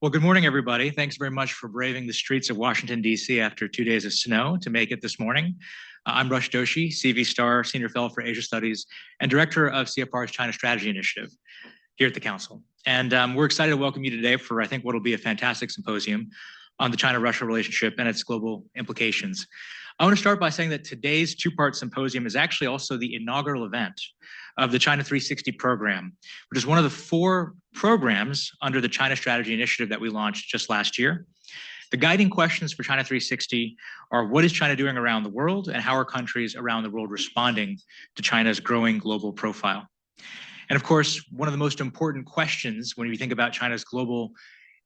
Well, good morning, everybody. Thanks very much for braving the streets of Washington, D.C. after 2 days of snow to make it this morning. I'm Rush Doshi, CV Star Senior Fellow for Asia Studies and Director of CFR's China Strategy Initiative here at the Council. And we're excited to welcome you today for, I think, what will be a fantastic symposium on the China-Russia relationship and its global implications. I want to start by saying that today's two-part symposium is actually also the inaugural event of the China 360 program, which is one of the 4 programs under the China Strategy Initiative that we launched just last year. The guiding questions for China 360 are: what is China doing around the world, and how are countries around the world responding to China's growing global profile? And of course, one of the most important questions when we think about China's global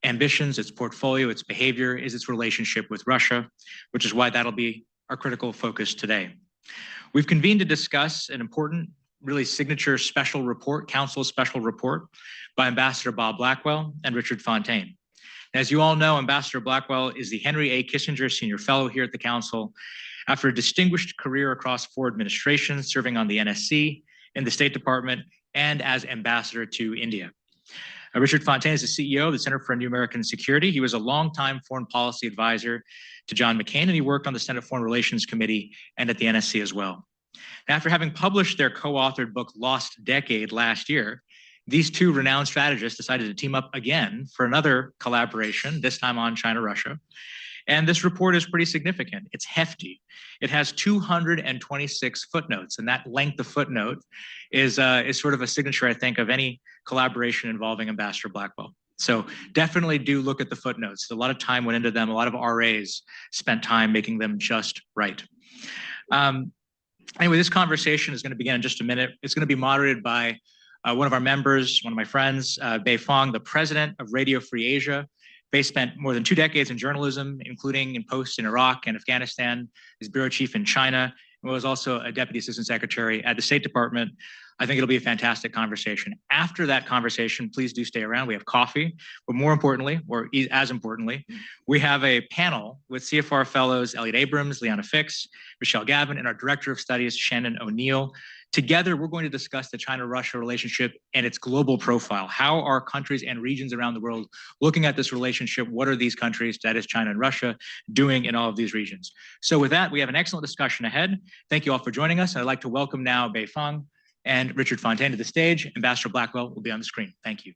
ambitions, its portfolio, its behavior, is its relationship with Russia, which is why that'll be our critical focus today. We've convened to discuss an important, really signature special report, Council special report by Ambassador Bob Blackwell and Richard Fontaine. As you all know, Ambassador Blackwell is the Henry A. Kissinger Senior Fellow here at the Council. After a distinguished career across 4 administrations, serving on the NSC, in the State Department, and as ambassador to India. Richard Fontaine is the CEO of the Center for New American Security. He was a longtime foreign policy advisor to John McCain, and he worked on the Senate Foreign Relations Committee and at the NSC as well. After having published their co-authored book, Lost Decade, last year, these 2 renowned strategists decided to team up again for another collaboration, this time on China-Russia. And this report is pretty significant. It's hefty. It has 226 footnotes, and that length of footnote is sort of a signature, I think, of any collaboration involving Ambassador Blackwell. So definitely do look at the footnotes. A lot of time went into them. A lot of RAs spent time making them just right. Anyway, this conversation is going to begin in just a minute. It's going to be moderated by one of our members, one of my friends, Bei Fong, the president of Radio Free Asia. Bei spent more than 2 decades in journalism, including in posts in Iraq and Afghanistan, as bureau chief in China, and was also a deputy assistant secretary at the State Department. I think it'll be a fantastic conversation. After that conversation, please do stay around. We have coffee, but more importantly, or as importantly, we have a panel with CFR fellows Elliot Abrams, Liana Fix, Michelle Gavin, and our director of studies, Shannon O'Neill. Together, we're going to discuss the China-Russia relationship and its global profile. How are countries and regions around the world looking at this relationship? What are these countries, that is China and Russia, doing in all of these regions? So with that, we have an excellent discussion ahead. Thank you all for joining us. I'd like to welcome now Bei Fong and Richard Fontaine to the stage. Ambassador Blackwell will be on the screen. Thank you.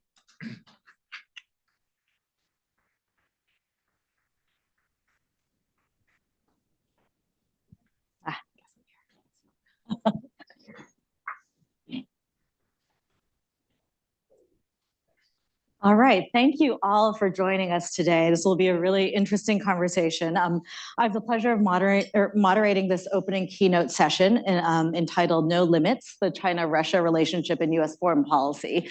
All right, thank you all for joining us today. This will be a really interesting conversation. I have the pleasure of moderating this opening keynote session entitled No Limits, the China-Russia Relationship in U.S. Foreign Policy,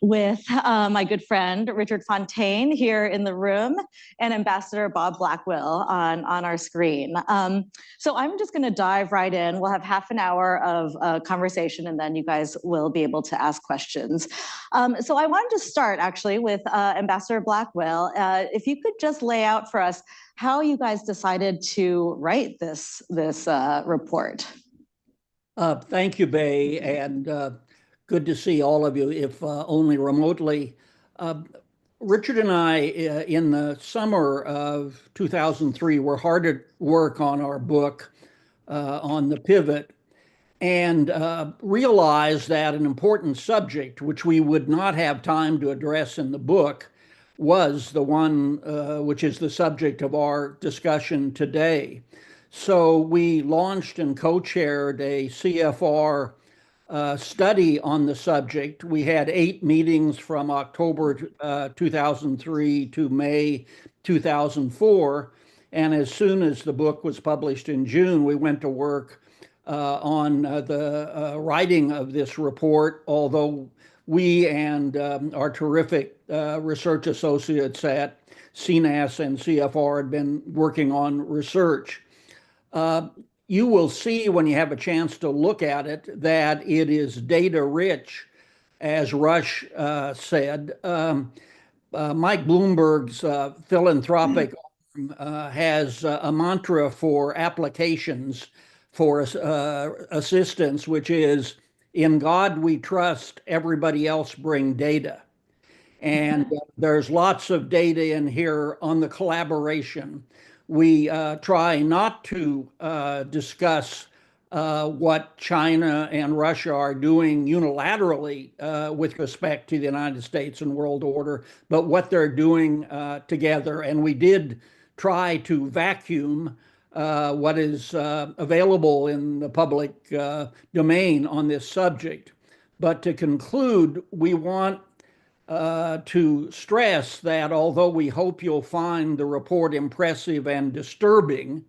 with my good friend Richard Fontaine here in the room and Ambassador Bob Blackwell on our screen. So I'm just going to dive right in. We'll have half an hour of conversation, and then you guys will be able to ask questions. So I wanted to start actually with Ambassador Blackwell. If you could just lay out for us how you guys decided to write this report. Thank you, Bei, and good to see all of you, if only remotely. Richard and I, in the summer of 2003, were hard at work on our book on the pivot, and realized that an important subject, which we would not have time to address in the book, was the one which is the subject of our discussion today. So we launched and co-chaired a CFR study on the subject. We had 8 meetings from October 2003 to May 2004. And as soon as the book was published in June, we went to work on the writing of this report, although we and our terrific research associates at CNAS and CFR had been working on research. You will see when you have a chance to look at it that it is data rich, as Rush said. Mike Bloomberg's philanthropic has a mantra for applications for assistance, which is, in God we trust, everybody else bring data. And there's lots of data in here on the collaboration. We try not to discuss what China and Russia are doing unilaterally with respect to the United States and world order, but what they're doing together. And we did try to vacuum what is available in the public domain on this subject. But to conclude, we want to stress that although we hope you'll find the report impressive and disturbing,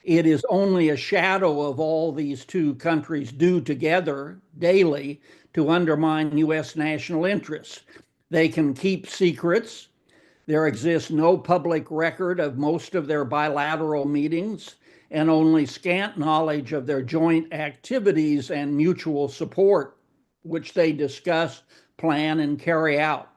it is only a shadow of all these two countries do together daily to undermine U.S. national interests. They can keep secrets. There exists no public record of most of their bilateral meetings and only scant knowledge of their joint activities and mutual support, which they discuss, plan, and carry out.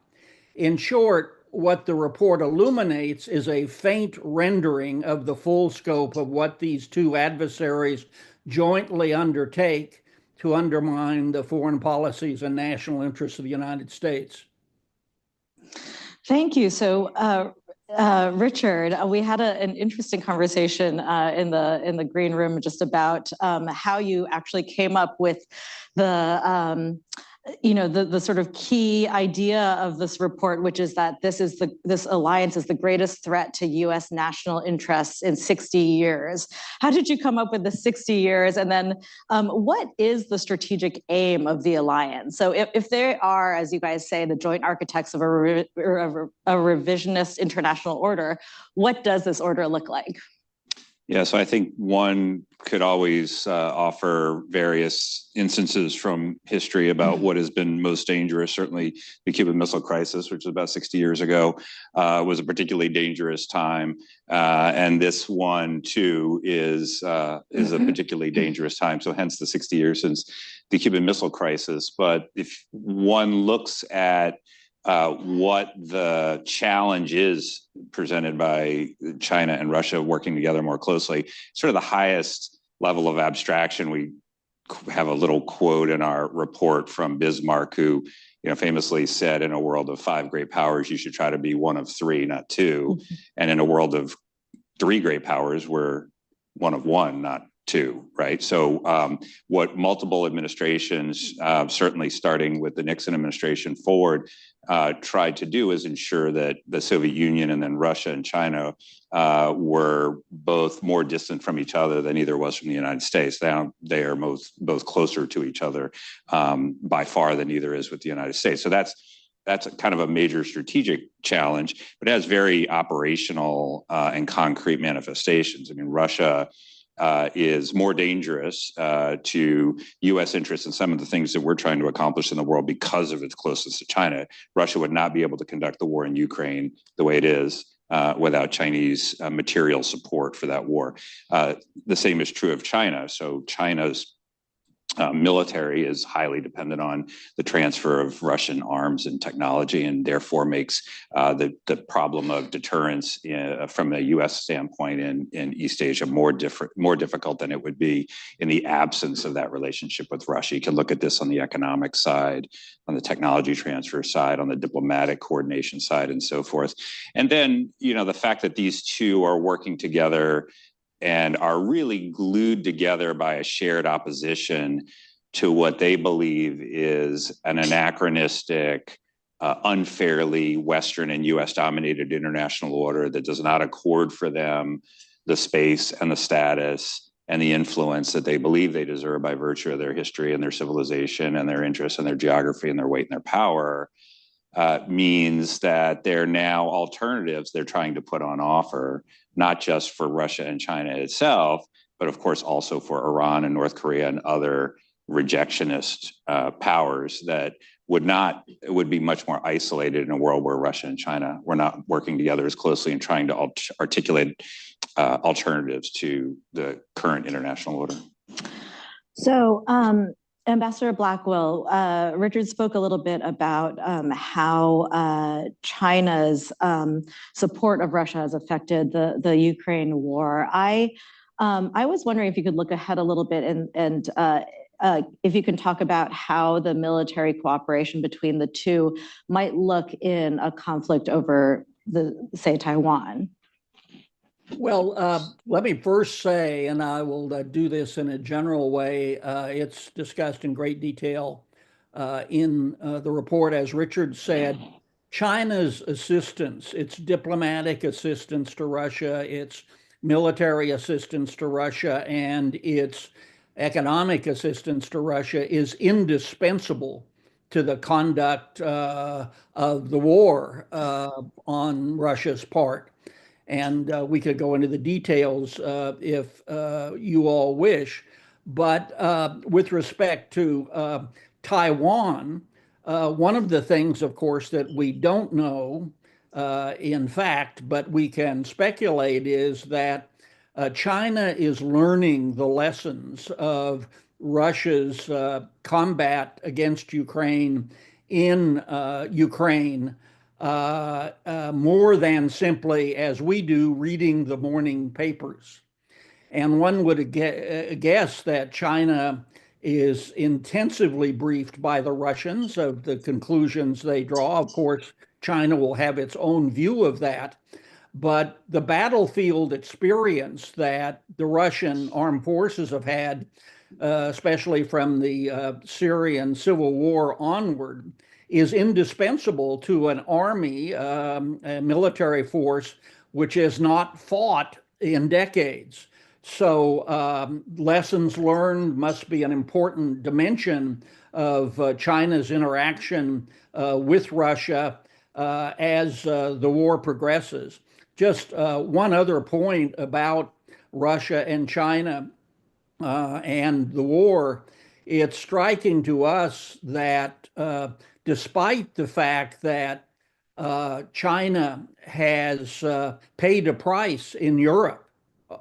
In short, what the report illuminates is a faint rendering of the full scope of what these two adversaries jointly undertake to undermine the foreign policies and national interests of the United States. Thank you. So, Richard, we had an interesting conversation in the green room just about how you actually came up with the the sort of key idea of this report, which is that this alliance is the greatest threat to U.S. national interests in 60 years. How did you come up with the 60 years? And then what is the strategic aim of the alliance? So if they are, as you guys say, the joint architects of a revisionist international order, what does this order look like? Yeah, so I think one could always offer various instances from history about what has been most dangerous. Certainly the Cuban Missile Crisis, which was about 60 years ago, was a particularly dangerous time. And this one, too, is a particularly dangerous time. So hence the 60 years since the Cuban Missile Crisis. But if one looks at what the challenge is presented by China and Russia working together more closely, sort of the highest level of abstraction. We have a little quote in our report from Bismarck, who famously said, in a world of five great powers, you should try to be one of three, not two. Mm-hmm. And in a world of three great powers, we're one of one, not two, right? So what multiple administrations, certainly starting with the Nixon administration forward, tried to do is ensure that the Soviet Union and then Russia and China were both more distant from each other than either was from the United States. Now they are both closer to each other by far than either is with the United States. So that's a kind of a major strategic challenge, but it has very operational and concrete manifestations. I mean, Russia is more dangerous to U.S. interests in some of the things that we're trying to accomplish in the world because of its closeness to China. Russia would not be able to conduct the war in Ukraine the way it is without Chinese material support for that war. The same is true of China. So China's military is highly dependent on the transfer of Russian arms and technology, and therefore makes the problem of deterrence from a U.S. standpoint in East Asia more difficult than it would be in the absence of that relationship with Russia. You can look at this on the economic side, on the technology transfer side, on the diplomatic coordination side, and so forth. And then, the fact that these two are working together and are really glued together by a shared opposition to what they believe is an anachronistic, unfairly Western and US-dominated international order that does not accord for them the space and the status and the influence that they believe they deserve by virtue of their history and their civilization and their interests and their geography and their weight and their power, means that there are now alternatives they're trying to put on offer, not just for Russia and China itself, but of course also for Iran and North Korea and other rejectionist powers that would be much more isolated in a world where Russia and China were not working together as closely and trying to articulate alternatives to the current international order. So, Ambassador Blackwell, Richard spoke a little bit about how China's support of Russia has affected the Ukraine war. I was wondering if you could look ahead a little bit and if you can talk about how the military cooperation between the two might look in a conflict over say, Taiwan. Well, let me first say, and I will do this in a general way, it's discussed in great detail in the report. As Richard said, China's assistance, its diplomatic assistance to Russia, its military assistance to Russia, and its economic assistance to Russia is indispensable to the conduct of the war on Russia's part. And we could go into the details if you all wish. But with respect to Taiwan, one of the things, of course, that we don't know in fact, but we can speculate, is that China is learning the lessons of Russia's combat against Ukraine in Ukraine more than simply, as we do, reading the morning papers. And one would guess that China is intensively briefed by the Russians of the conclusions they draw. Of course, China will have its own view of that. But the battlefield experience that the Russian armed forces have had, especially from the Syrian civil war onward, is indispensable to an army, a military force, which has not fought in decades. So lessons learned must be an important dimension of China's interaction with Russia as the war progresses. Just one other point about Russia and China and the war. It's striking to us that despite the fact that China has paid a price in Europe,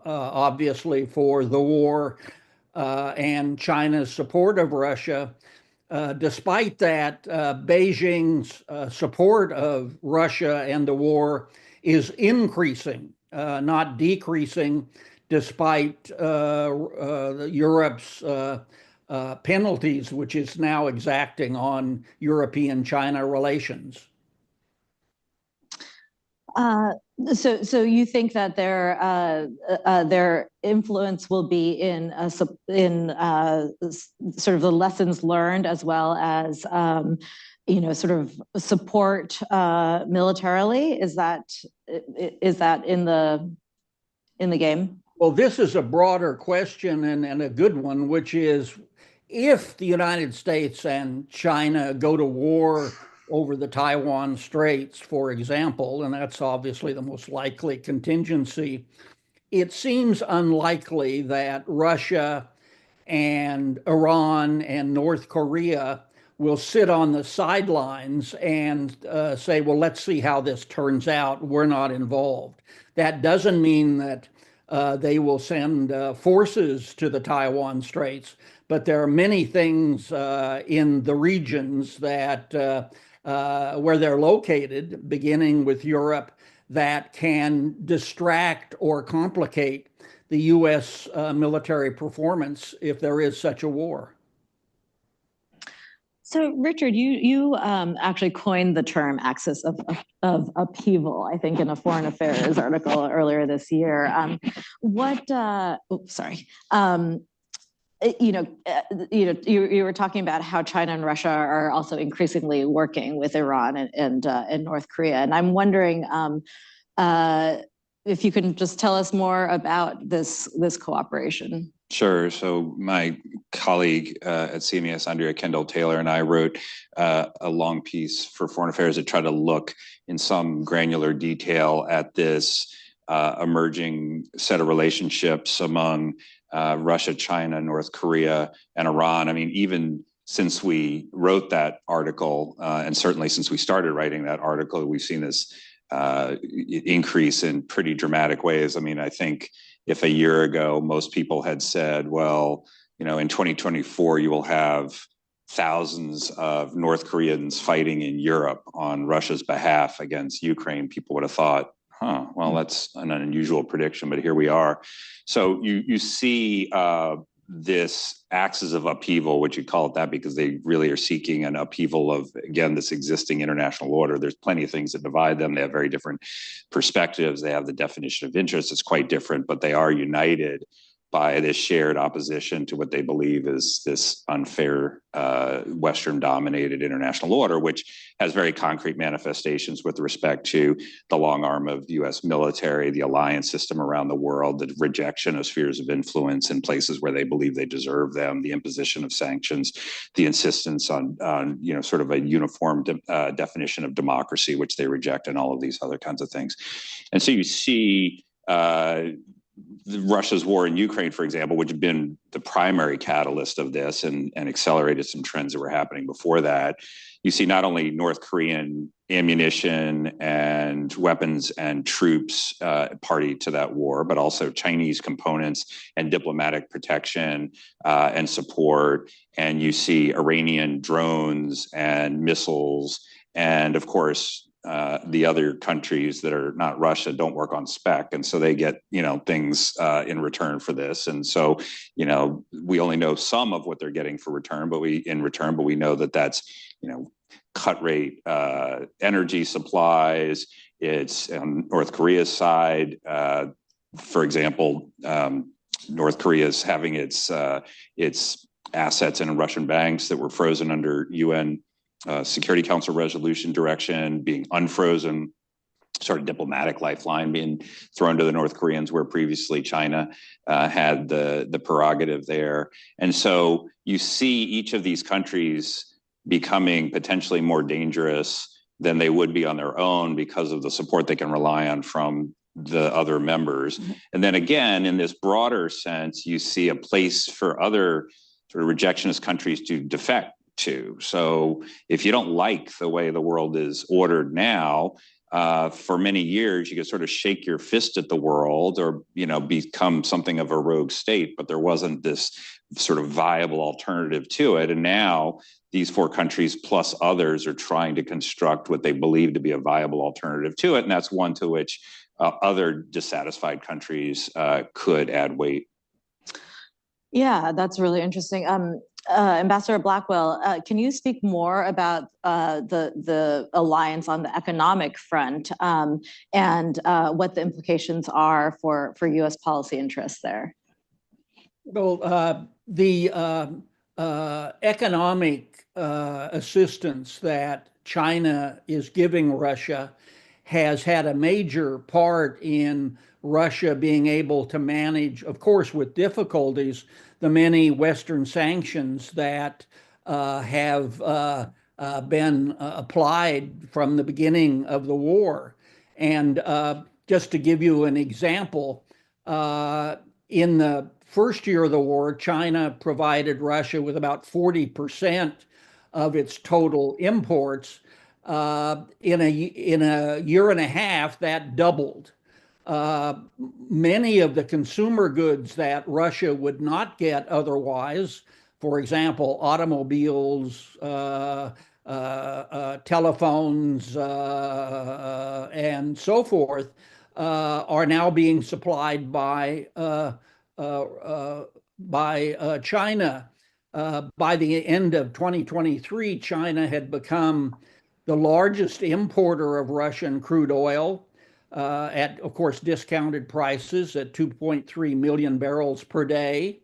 obviously, for the war and China's support of Russia, despite that, Beijing's support of Russia and the war is increasing, not decreasing, despite Europe's penalties, which is now exacting on European-China relations. So you think that their influence will be in sort of the lessons learned, as well as sort of support militarily? Is that in the game? Well, this is a broader question and a good one, which is, if the United States and China go to war over the Taiwan Straits, for example, and that's obviously the most likely contingency, it seems unlikely that Russia and Iran and North Korea will sit on the sidelines and say, well, let's see how this turns out. We're not involved. That doesn't mean that they will send forces to the Taiwan Straits, but there are many things in the regions that where they're located, beginning with Europe, that can distract or complicate the U.S. Military performance if there is such a war. So, Richard, you actually coined the term axis of upheaval, I think, in a foreign affairs article earlier this year. You were talking about how China and Russia are also increasingly working with Iran and North Korea, and I'm wondering if you can just tell us more about this cooperation. Sure. So my colleague at CMES, Andrea Kendall-Taylor, and I wrote a long piece for Foreign Affairs that tried to look in some granular detail at this emerging set of relationships among Russia, China, North Korea, and Iran. I mean, even since we wrote that article, and certainly since we started writing that article, we've seen this increase in pretty dramatic ways. I mean, I think if a year ago, most people had said, well, in 2024, you will have thousands of North Koreans fighting in Europe on Russia's behalf against Ukraine, people would have thought, well, that's an unusual prediction, but here we are. So you see this axis of upheaval, which you call it that because they really are seeking an upheaval of, again, this existing international order. There's plenty of things that divide them. They have very different perspectives. They have the definition of interest. It's quite different, but they are united by this shared opposition to what they believe is this unfair Western-dominated international order, which has very concrete manifestations with respect to the long arm of the U.S. military, the alliance system around the world, the rejection of spheres of influence in places where they believe they deserve them, the imposition of sanctions, the insistence on sort of a uniform definition of democracy, which they reject, and all of these other kinds of things. And so you see Russia's war in Ukraine, for example, which had been the primary catalyst of this and accelerated some trends that were happening before that. You see not only North Korean ammunition and weapons and troops party to that war, but also Chinese components and diplomatic protection and support. And you see Iranian drones and missiles. And of course, the other countries that are not Russia don't work on spec, and so they get things in return for this. And so we only know some of what they're getting for return, but we know that that's cut rate energy supplies. It's on North Korea's side, for example. North Korea is having its assets in Russian banks that were frozen under UN Security Council resolution direction being unfrozen, sort of diplomatic lifeline being thrown to the North Koreans, where previously China had the prerogative there. And so you see each of these countries becoming potentially more dangerous than they would be on their own because of the support they can rely on from the other members. Mm-hmm. And then again, in this broader sense, you see a place for other sort of rejectionist countries to defect to. So if you don't like the way the world is ordered now, for many years, you could sort of shake your fist at the world or, become something of a rogue state, but there wasn't this sort of viable alternative to it. And now these four countries plus others are trying to construct what they believe to be a viable alternative to it. And that's one to which other dissatisfied countries could add weight. Yeah, that's really interesting. Ambassador Blackwell, can you speak more about the alliance on the economic front and what the implications are for U.S. policy interests there? Well, the economic assistance that China is giving Russia has had a major part in Russia being able to manage, of course, with difficulties, the many Western sanctions that have been applied from the beginning of the war. And just to give you an example, in the first year of the war, China provided Russia with about 40% of its total imports. In a year and a half, that doubled. Many of the consumer goods that Russia would not get otherwise, for example, automobiles, telephones, and so forth, are now being supplied by China. By the end of 2023, China had become the largest importer of Russian crude oil at, of course, discounted prices at 2.3 million barrels per day,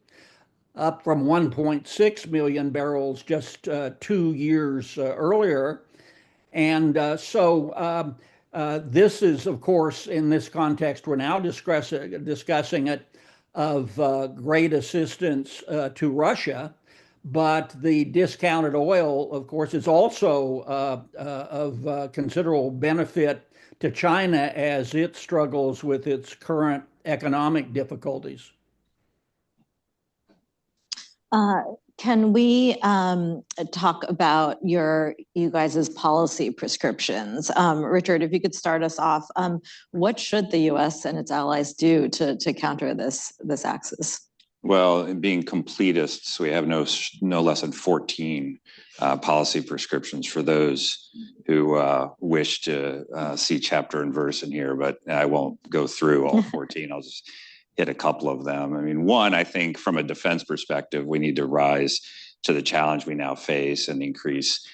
up from 1.6 million barrels just 2 years earlier. And so this is, of course, in this context, we're now discussing it, of great assistance to Russia. But the discounted oil, of course, is also of considerable benefit to China as it struggles with its current economic difficulties. Can we talk about you guys' policy prescriptions? Richard, if you could start us off, what should the U.S. and its allies do to counter this axis? Well, being completists, we have no less than 14 policy prescriptions for those who wish to see chapter and verse in here, but I won't go through all 14. I'll just hit a couple of them. I mean, one, I think from a defense perspective, we need to rise to the challenge we now face and increase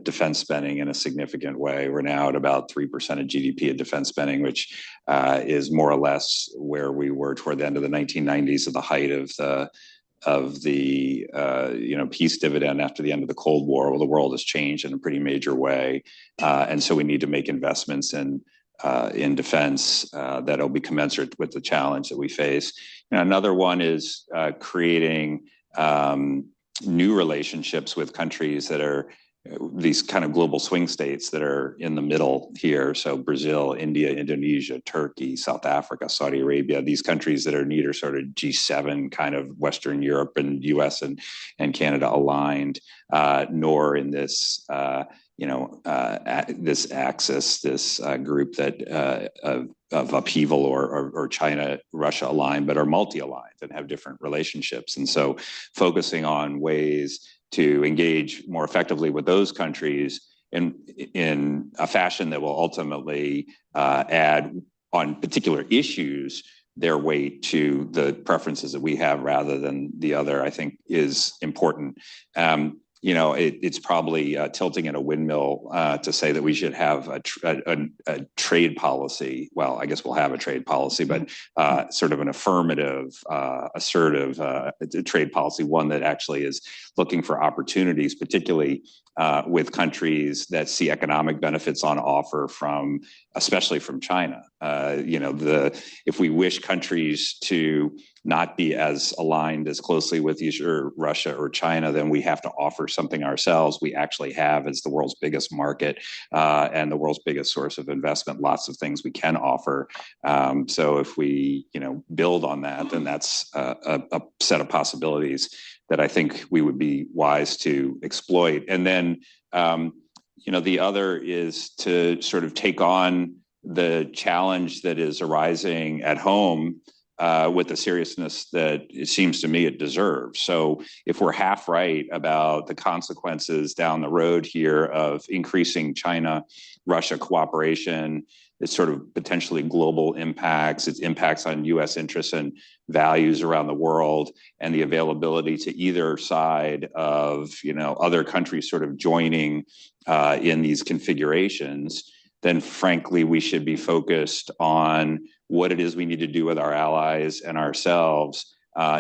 defense spending in a significant way. We're now at about 3% of GDP of defense spending, which is more or less where we were toward the end of the 1990s at the height of the peace dividend after the end of the Cold War. Well, the world has changed in a pretty major way, and so we need to make investments in defense that'll be commensurate with the challenge that we face. Another one is creating new relationships with countries that are these kind of global swing states that are in the middle here. So Brazil, India, Indonesia, Turkey, South Africa, Saudi Arabia, these countries that are neither sort of G7 kind of Western Europe and US and Canada aligned, nor in this this axis, this group that of upheaval or China, Russia aligned, but are multi-aligned and have different relationships. And so focusing on ways to engage more effectively with those countries in a fashion that will ultimately add on particular issues their weight to the preferences that we have rather than the other, I think is important. It's probably tilting in a windmill to say that we should have a trade policy. Well, I guess we'll have a trade policy, but sort of an affirmative, assertive trade policy, one that actually is looking for opportunities, particularly with countries that see economic benefits on offer especially from China. If we wish countries to not be as aligned as closely with either Russia or China, then we have to offer something ourselves. We actually have, as the world's biggest market and the world's biggest source of investment, lots of things we can offer. So if we, build on that, then that's a set of possibilities that I think we would be wise to exploit. And then, the other is to sort of take on the challenge that is arising at home with the seriousness that it seems to me it deserves. So if we're half right about the consequences down the road here of increasing China-Russia cooperation, its sort of potentially global impacts, its impacts on U.S. interests and values around the world, and the availability to either side of other countries sort of joining in these configurations, then frankly we should be focused on what it is we need to do with our allies and ourselves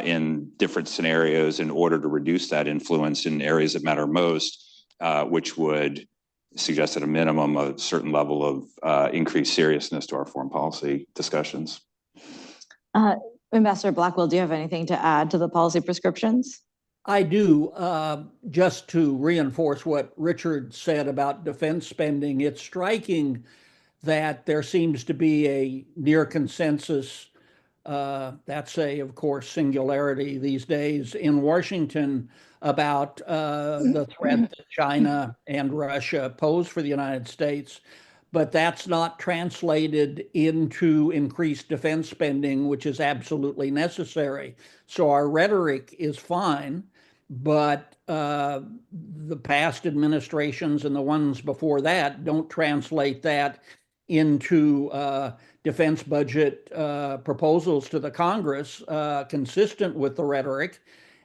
in different scenarios in order to reduce that influence in areas that matter most, which would suggest at a minimum a certain level of increased seriousness to our foreign policy discussions. Ambassador Blackwell, do you have anything to add to the policy prescriptions? I do. Just to reinforce what Richard said about defense spending, it's striking that there seems to be a near consensus, that's of course, singularity these days in Washington about the threat that China and Russia pose for the United States. But that's not translated into increased defense spending, which is absolutely necessary. So our rhetoric is fine, but the past administrations and the ones before that don't translate that into defense budget proposals to the Congress consistent with the rhetoric.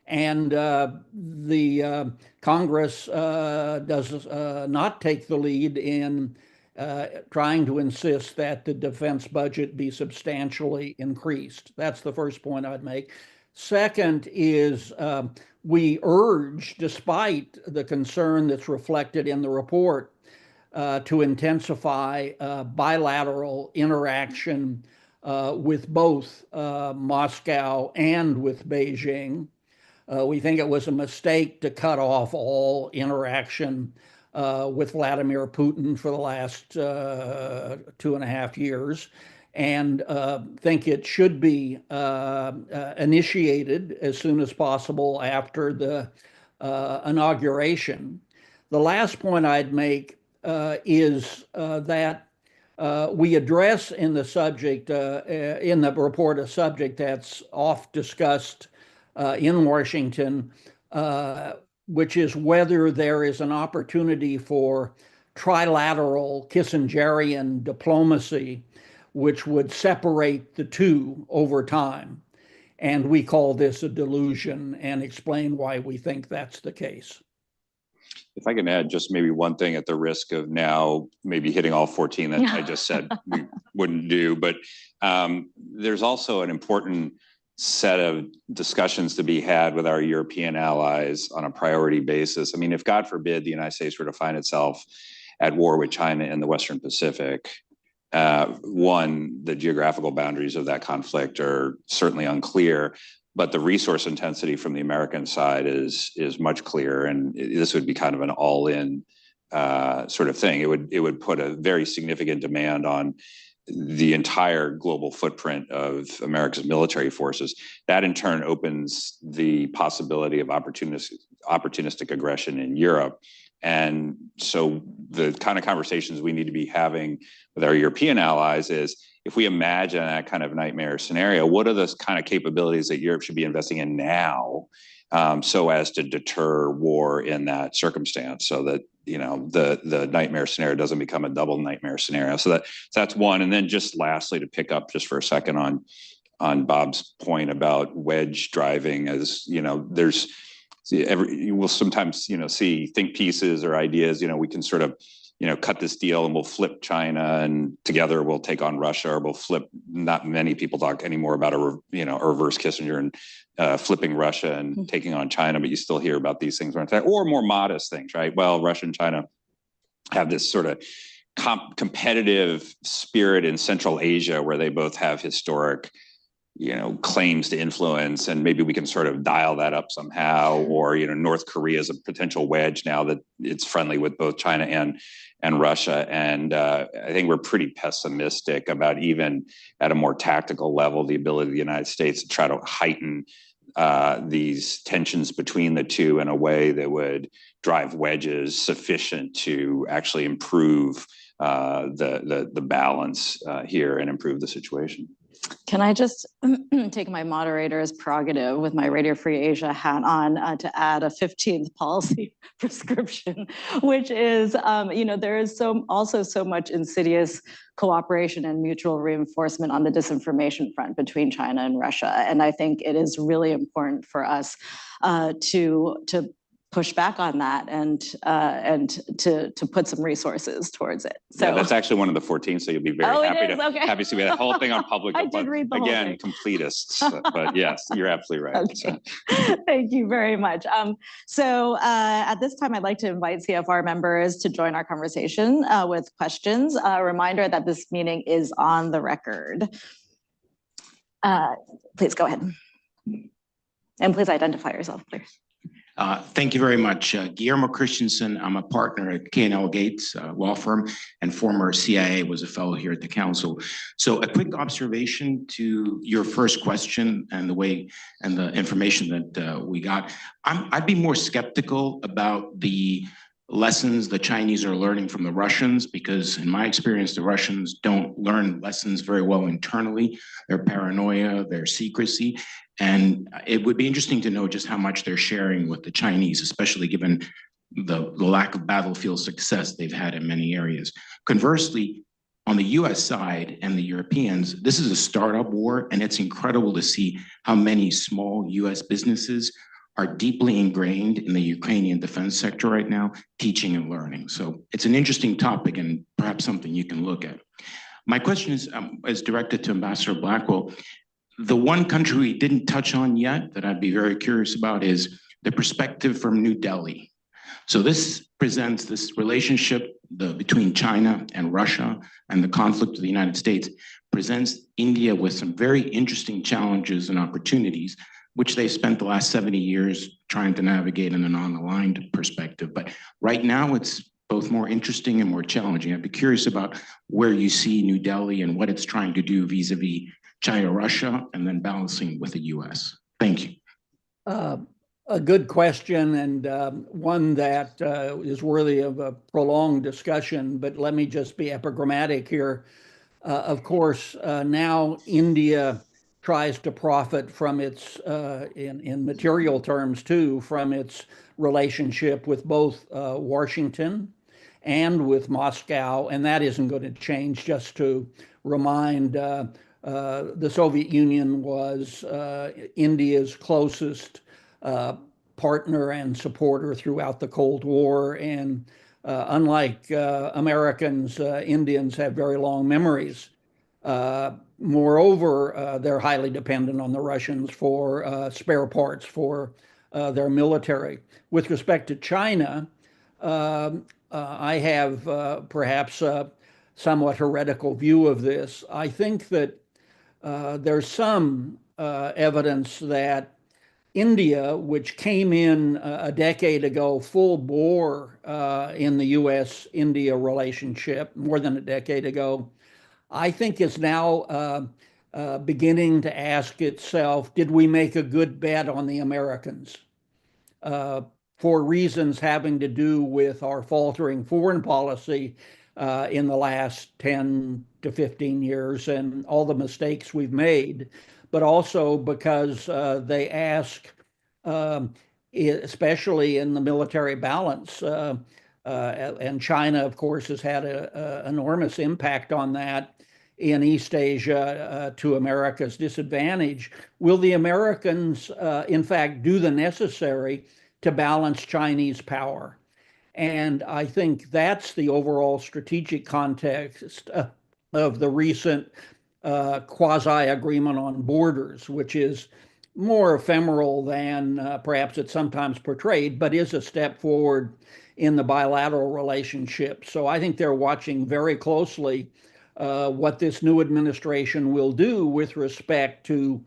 And the Congress does not take the lead in trying to insist that the defense budget be substantially increased. That's the first point I'd make. Second is we urge, despite the concern that's reflected in the report, to intensify bilateral interaction with both Moscow and with Beijing. We think it was a mistake to cut off all interaction with Vladimir Putin for the last 2.5 years, and think it should be initiated as soon as possible after the inauguration. The last point I'd make is that we address in the subject, in the report, a subject that's oft discussed in Washington, which is whether there is an opportunity for trilateral Kissingerian diplomacy which would separate the two over time. And we call this a delusion and explain why we think that's the case. If I can add just maybe one thing at the risk of now maybe hitting all 14 that I just said we wouldn't do, but there's also an important set of discussions to be had with our European allies on a priority basis. I mean, if God forbid the United States were to find itself at war with China in the Western Pacific, one, the geographical boundaries of that conflict are certainly unclear, but the resource intensity from the American side is much clearer, and this would be kind of an all-in sort of thing. It would put a very significant demand on the entire global footprint of America's military forces. That in turn opens the possibility of opportunistic aggression in Europe. And so the kind of conversations we need to be having with our European allies is, if we imagine that kind of nightmare scenario, what are the kind of capabilities that Europe should be investing in now, so as to deter war in that circumstance, so that, you know, the nightmare scenario doesn't become a double nightmare scenario. So that's one. And then just lastly, to pick up just for a second on Bob's point about wedge driving, as you know, you will sometimes, you know, see think pieces or ideas, you know, we can sort of, you know, cut this deal and we'll flip China and together we'll take on Russia, or we'll flip. Not many people talk anymore about a reverse Kissinger and flipping Russia and taking on China, but you still hear about these things, or more modest things, right? Well, Russia and China have this sort of competitive spirit in Central Asia, where they both have historic, you know, claims to influence, and maybe we can sort of dial that up somehow. Or, you know, North Korea is a potential wedge now that it's friendly with both China and Russia. And I think we're pretty pessimistic about, even at a more tactical level, the ability of the United States to try to heighten these tensions between the two in a way that would drive wedges sufficient to actually improve the balance here and improve the situation. Can I just take my moderator's prerogative with my Radio Free Asia hat on to add a 15th policy prescription, which is, you know, there is also so much insidious cooperation and mutual reinforcement on the disinformation front between China and Russia. And I think it is really important for us to push back on that and to put some resources towards it. So yeah, that's actually one of the 14. So you'll be very happy to happy to see that whole thing on public. I did read the whole thing. Completists, but yes, you're absolutely right. Okay. So. Thank you very much. So at this time, I'd like to invite CFR members to join our conversation with questions. A reminder that this meeting is on the record. Please go ahead. And please identify yourself, please. Thank you very much. Guillermo Christensen, I'm a partner at K&L Gates law firm, and former CIA, was a fellow here at the council. So a quick observation to your first question and the way and the information that we got. I'd be more skeptical about the lessons the Chinese are learning from the Russians, because in my experience, the Russians don't learn lessons very well internally. Their paranoia, their secrecy. And it would be interesting to know just how much they're sharing with the Chinese, especially given the lack of battlefield success they've had in many areas. Conversely, on the US side and the Europeans, this is a startup war, and it's incredible to see how many small US businesses are deeply ingrained in the Ukrainian defense sector right now, teaching and learning. So it's an interesting topic and perhaps something you can look at. My question is directed to Ambassador Blackwell. The one country we didn't touch on yet that I'd be very curious about is the perspective from New Delhi. So this presents this relationship between China and Russia, and the conflict with the United States presents India with some very interesting challenges and opportunities, which they've spent the last 70 years trying to navigate in a non-aligned perspective. But right now it's both more interesting and more challenging. I'd be curious about where you see New Delhi and what it's trying to do vis-a-vis China, Russia, and then balancing with the US. Thank you. A good question, and one that is worthy of a prolonged discussion, but let me just be epigrammatic here. Of course, now India tries to profit from its, in material terms too, from its relationship with both Washington and with Moscow, and that isn't going to change just to remind, the Soviet Union was India's closest partner and supporter throughout the Cold War. And unlike Americans, Indians have very long memories. Moreover, they're highly dependent on the Russians for spare parts for their military. With respect to China, I have perhaps a somewhat heretical view of this. I think that there's some evidence that India, which came in a decade ago full bore in the US-India relationship, more than a decade ago, I think is now beginning to ask itself, did we make a good bet on the Americans? For reasons having to do with our faltering foreign policy in the last 10 to 15 years and all the mistakes we've made, but also because they ask, especially in the military balance, and China, of course, has had an enormous impact on that in East Asia to America's disadvantage. Will the Americans, in fact, do the necessary to balance Chinese power? And I think that's the overall strategic context of the recent quasi-agreement on borders, which is more ephemeral than perhaps it's sometimes portrayed, but is a step forward in the bilateral relationship. So I think they're watching very closely what this new administration will do with respect to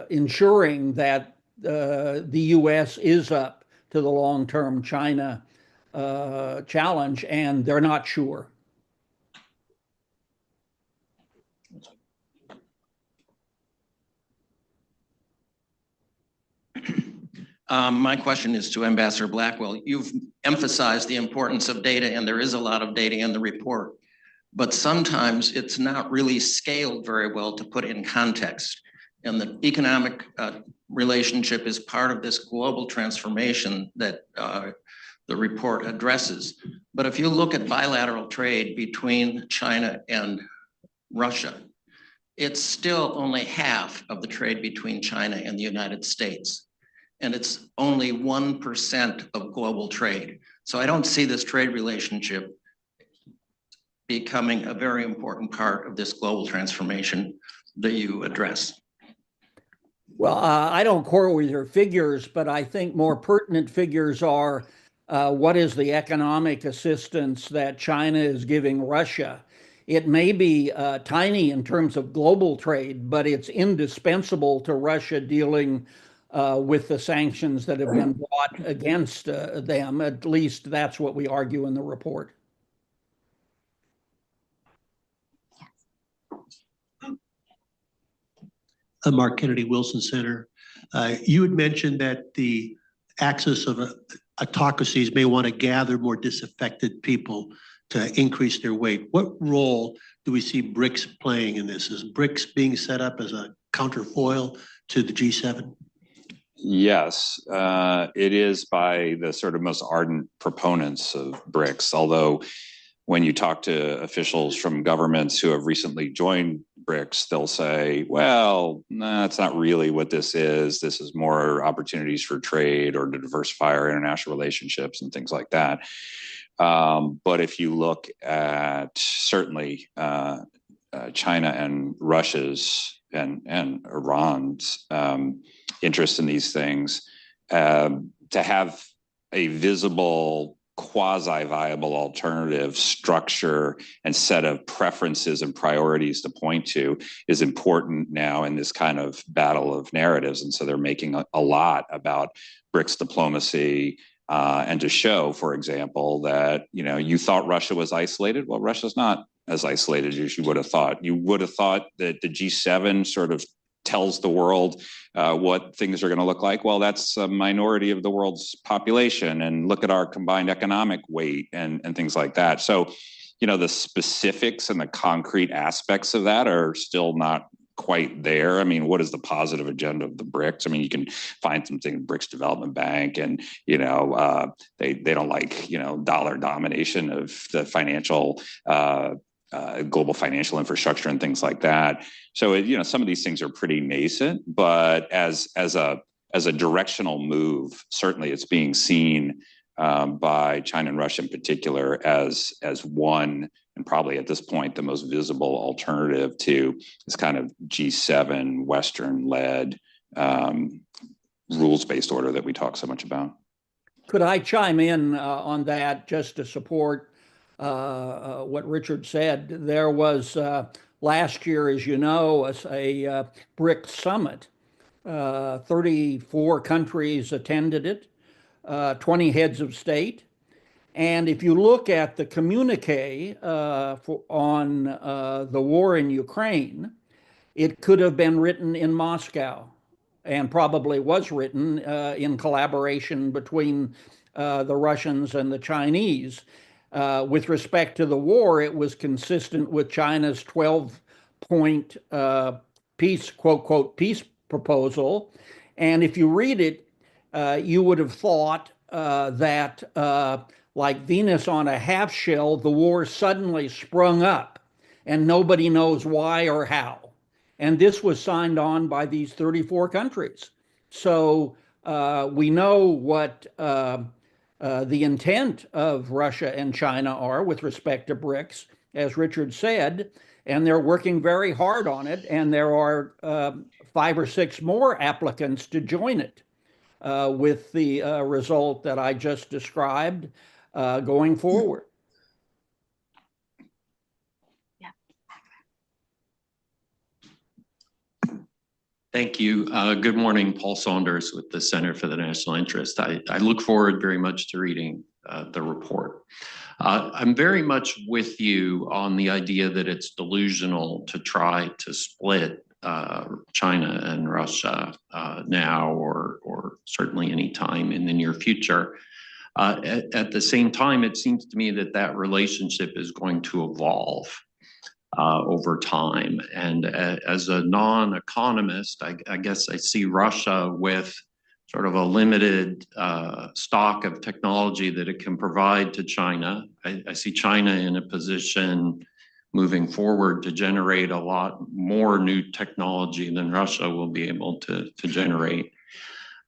ensuring that the U.S. is up to the long-term China challenge, and they're not sure. My question is to Ambassador Blackwell. You've emphasized the importance of data, and there is a lot of data in the report, but sometimes it's not really scaled very well to put in context. And the economic relationship is part of this global transformation that the report addresses. But if you look at bilateral trade between China and Russia, it's still only half of the trade between China and the United States. And it's only 1% of global trade. So I don't see this trade relationship becoming a very important part of this global transformation that you address. Well, I don't quarrel with your figures, but I think more pertinent figures are what is the economic assistance that China is giving Russia? It may be tiny in terms of global trade, but it's indispensable to Russia dealing with the sanctions that have been brought against them. At least that's what we argue in the report. Mark Kennedy, Wilson Center. You had mentioned that the axis of autocracies may want to gather more disaffected people to increase their weight. What role do we see BRICS playing in this? Is BRICS being set up as a counterfoil to the G7? Yes, it is by the sort of most ardent proponents of BRICS, although when you talk to officials from governments who have recently joined BRICS, they'll say, well, nah, that's not really what this is. This is more opportunities for trade or to diversify our international relationships and things like that. But if you look at certainly China and Russia's and Iran's interest in these things, to have a visible quasi-viable alternative structure and set of preferences and priorities to point to is important now in this kind of battle of narratives. And so they're making a lot about BRICS diplomacy and to show, for example, that, you know, you thought Russia was isolated. Well, Russia's not as isolated as you would have thought. You would have thought that the G7 sort of tells the world what things are going to look like. Well, that's a minority of the world's population, and look at our combined economic weight and things like that. So, you know, the specifics and the concrete aspects of that are still not quite there. I mean, what is the positive agenda of the BRICS? I mean, you can find something in BRICS Development Bank, and you know, they don't like, you know, dollar domination of the financial global financial infrastructure and things like that. So, some of these things are pretty nascent, but as a directional move, certainly it's being seen by China and Russia in particular as one, and probably at this point, the most visible alternative to this kind of G7 Western-led rules-based order that we talk so much about. Could I chime in on that just to support what Richard said? There was last year, as you know, a BRICS summit. 34 countries attended it, 20 heads of state. And if you look at the communique on the war in Ukraine, it could have been written in Moscow and probably was written in collaboration between the Russians and the Chinese. With respect to the war, it was consistent with China's 12-point peace, quote, quote, peace proposal. And if you read it, you would have thought that like Venus on a half shell, the war suddenly sprung up and nobody knows why or how. And this was signed on by these 34 countries. So we know what the intent of Russia and China are with respect to BRICS, as Richard said, and they're working very hard on it. And there are 5 or 6 more applicants to join it with the result that I just described going forward. Thank you. Good morning, Paul Saunders with the Center for the National Interest. I look forward very much to reading the report. I'm very much with you on the idea that it's delusional to try to split China and Russia now or certainly any time in the near future. At the same time, it seems to me that that relationship is going to evolve over time. And as a non-economist, I guess I see Russia with sort of a limited stock of technology that it can provide to China. I see China in a position moving forward to generate a lot more new technology than Russia will be able to generate.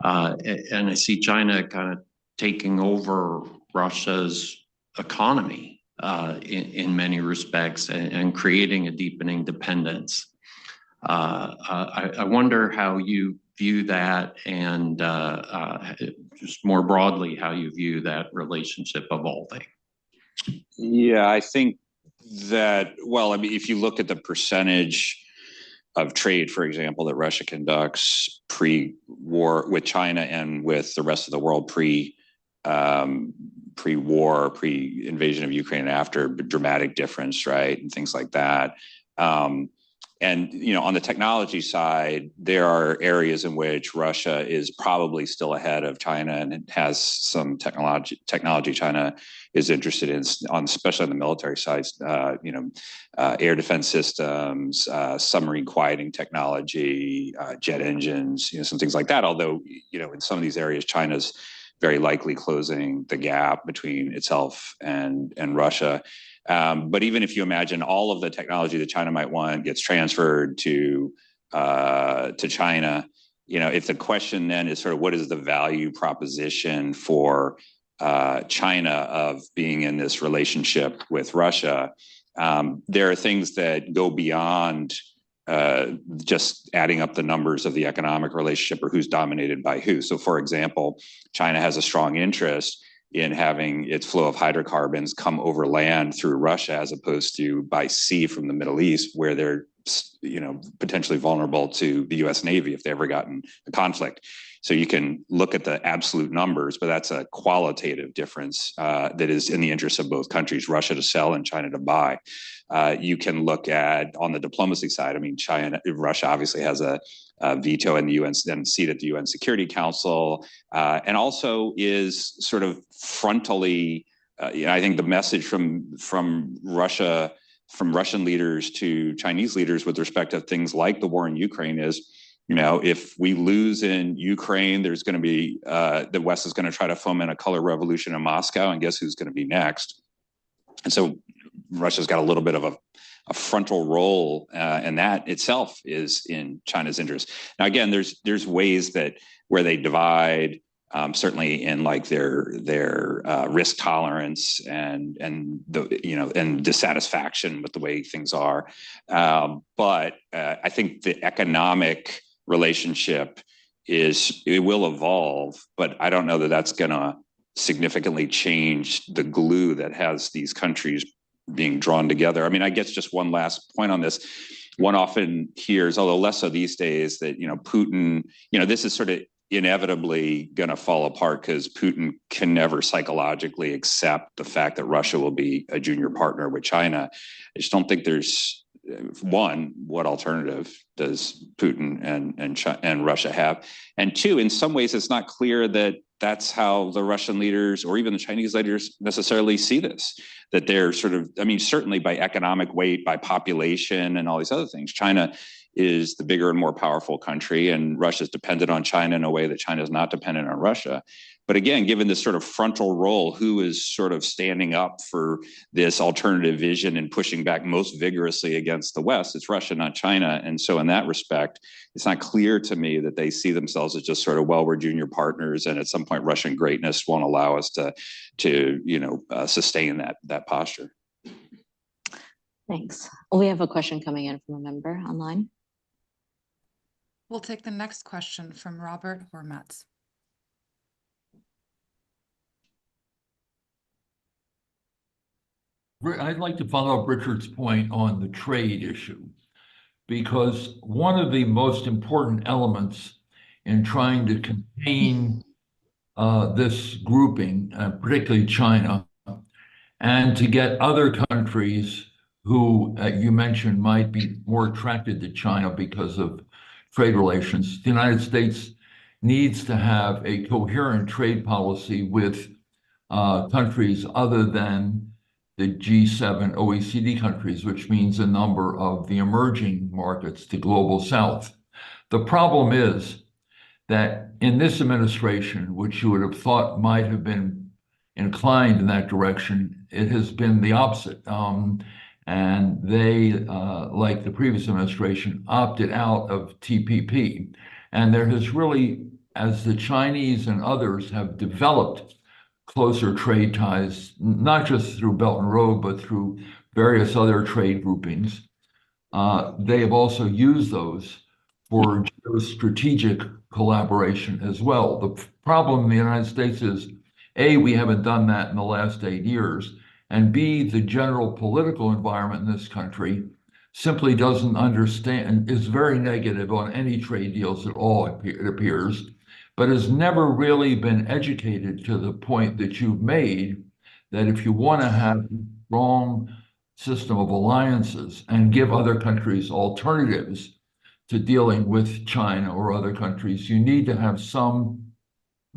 And I see China kind of taking over Russia's economy in many respects and creating a deepening dependence. I wonder how you view that and just more broadly, how you view that relationship evolving. Yeah, I think that, well, I mean, if you look at the percentage of trade, for example, that Russia conducts pre-war with China and with the rest of the world pre-war, pre-invasion of Ukraine and after, dramatic difference, right? And things like that. And, on the technology side, there are areas in which Russia is probably still ahead of China and it has some technology China is interested in, especially on the military side, air defense systems, submarine quieting technology, jet engines, some things like that. Although, in some of these areas, China's very likely closing the gap between itself and Russia. But even if you imagine all of the technology that China might want gets transferred to China, if the question then is sort of what is the value proposition for China of being in this relationship with Russia, there are things that go beyond just adding up the numbers of the economic relationship or who's dominated by who. So, for example, China has a strong interest in having its flow of hydrocarbons come over land through Russia as opposed to by sea from the Middle East, where they're potentially vulnerable to the US Navy if they ever got in a conflict. So you can look at the absolute numbers, but that's a qualitative difference that is in the interest of both countries, Russia to sell and China to buy. You can look at, on the diplomacy side, I mean, Russia obviously has a veto in the UN and seat at the UN Security Council, and also is sort of frontally, I think the message from Russia, from Russian leaders to Chinese leaders with respect to things like the war in Ukraine is, if we lose in Ukraine, there's going to be, the West is going to try to foment a color revolution in Moscow, and guess who's going to be next? And so Russia's got a little bit of a frontal role, and that itself is in China's interest. Now, again, there's ways that where they divide, certainly in like their risk tolerance and dissatisfaction with the way things are. But I think the economic relationship it will evolve, but I don't know that that's going to significantly change the glue that has these countries being drawn together. I mean, I guess just one last point on this. One often hears, although less so these days, that, Putin, this is sort of inevitably going to fall apart because Putin can never psychologically accept the fact that Russia will be a junior partner with China. I just don't think there's, one, what alternative does Putin and Russia have? And two, in some ways, it's not clear that that's how the Russian leaders or even the Chinese leaders necessarily see this, that they're sort of, I mean, certainly by economic weight, by population and all these other things, China is the bigger and more powerful country, and Russia is dependent on China in a way that China is not dependent on Russia. But again, given this sort of frontal role, who is sort of standing up for this alternative vision and pushing back most vigorously against the West? It's Russia, not China. And so in that respect, it's not clear to me that they see themselves as just sort of, well, we're junior partners, and at some point Russian greatness won't allow us to sustain that posture. Thanks. We have a question coming in from a member online. We'll take the next question from Robert Hormats. I'd like to follow up Richard's point on the trade issue, because one of the most important elements in trying to contain this grouping, particularly China, and to get other countries who you mentioned might be more attracted to China because of trade relations, the United States needs to have a coherent trade policy with countries other than the G7 OECD countries, which means a number of the emerging markets, the global south. The problem is that in this administration, which you would have thought might have been inclined in that direction, it has been the opposite. And they, like the previous administration, opted out of TPP. And there has really, as the Chinese and others have developed closer trade ties, not just through Belt and Road, but through various other trade groupings, they have also used those for strategic collaboration as well. The problem in the United States is, A, we haven't done that in the last 8 years, and B, the general political environment in this country simply doesn't understand, is very negative on any trade deals at all, it appears, but has never really been educated to the point that you've made, that if you want to have a strong system of alliances and give other countries alternatives to dealing with China or other countries, you need to have some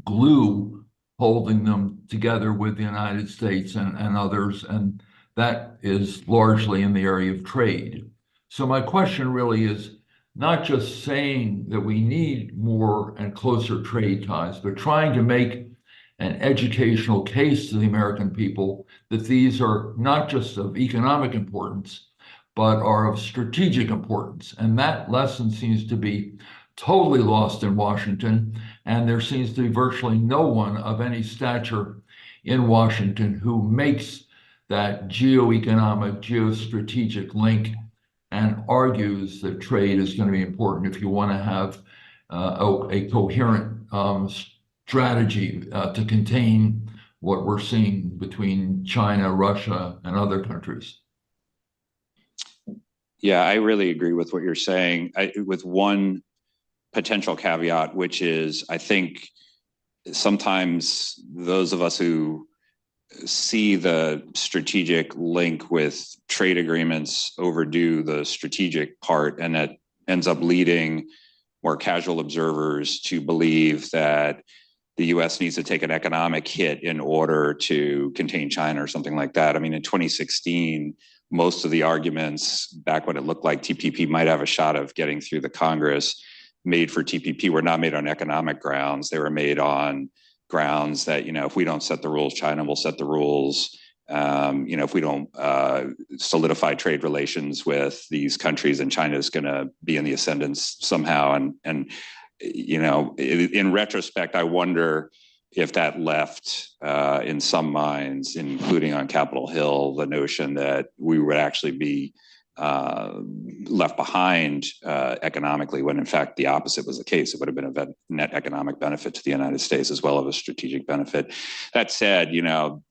glue holding them together with the United States and others, and that is largely in the area of trade. So my question really is not just saying that we need more and closer trade ties, but trying to make an educational case to the American people that these are not just of economic importance, but are of strategic importance. And that lesson seems to be totally lost in Washington. And there seems to be virtually no one of any stature in Washington who makes that geoeconomic, geostrategic link and argues that trade is going to be important if you want to have a coherent strategy to contain what we're seeing between China, Russia, and other countries. Yeah, I really agree with what you're saying, with one potential caveat, which is I think sometimes those of us who see the strategic link with trade agreements overdo the strategic part, and that ends up leading more casual observers to believe that the US needs to take an economic hit in order to contain China or something like that. I mean, in 2016, most of the arguments back when it looked like TPP might have a shot of getting through the Congress made for TPP were not made on economic grounds. They were made on grounds that, if we don't set the rules, China will set the rules. If we don't solidify trade relations with these countries, and China is going to be in the ascendance somehow. And in retrospect, I wonder if that left in some minds, including on Capitol Hill, the notion that we would actually be left behind economically, when in fact the opposite was the case. It would have been a net economic benefit to the United States as well as a strategic benefit. That said,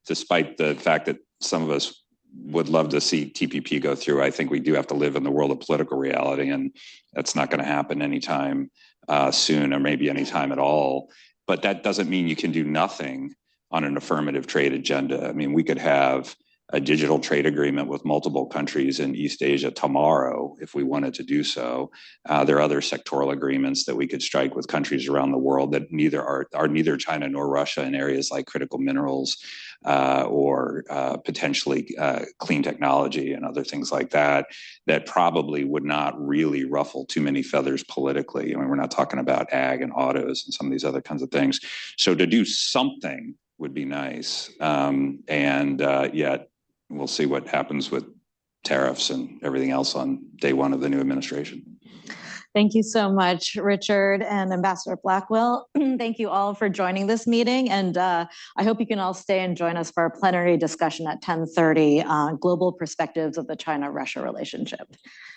despite the fact that some of us would love to see TPP go through, I think we do have to live in the world of political reality, and that's not going to happen anytime soon, or maybe anytime at all. But that doesn't mean you can do nothing on an affirmative trade agenda. I mean, we could have a digital trade agreement with multiple countries in East Asia tomorrow if we wanted to do so. There are other sectoral agreements that we could strike with countries around the world that are neither China nor Russia in areas like critical minerals or potentially clean technology and other things like that, that probably would not really ruffle too many feathers politically. I mean, we're not talking about ag and autos and some of these other kinds of things. So to do something would be nice. Yet we'll see what happens with tariffs and everything else on day one of the new administration. Thank you so much, Richard and Ambassador Blackwell. Thank you all for joining this meeting. And I hope you can all stay and join us for our plenary discussion at 10:30 on global perspectives of the China-Russia relationship.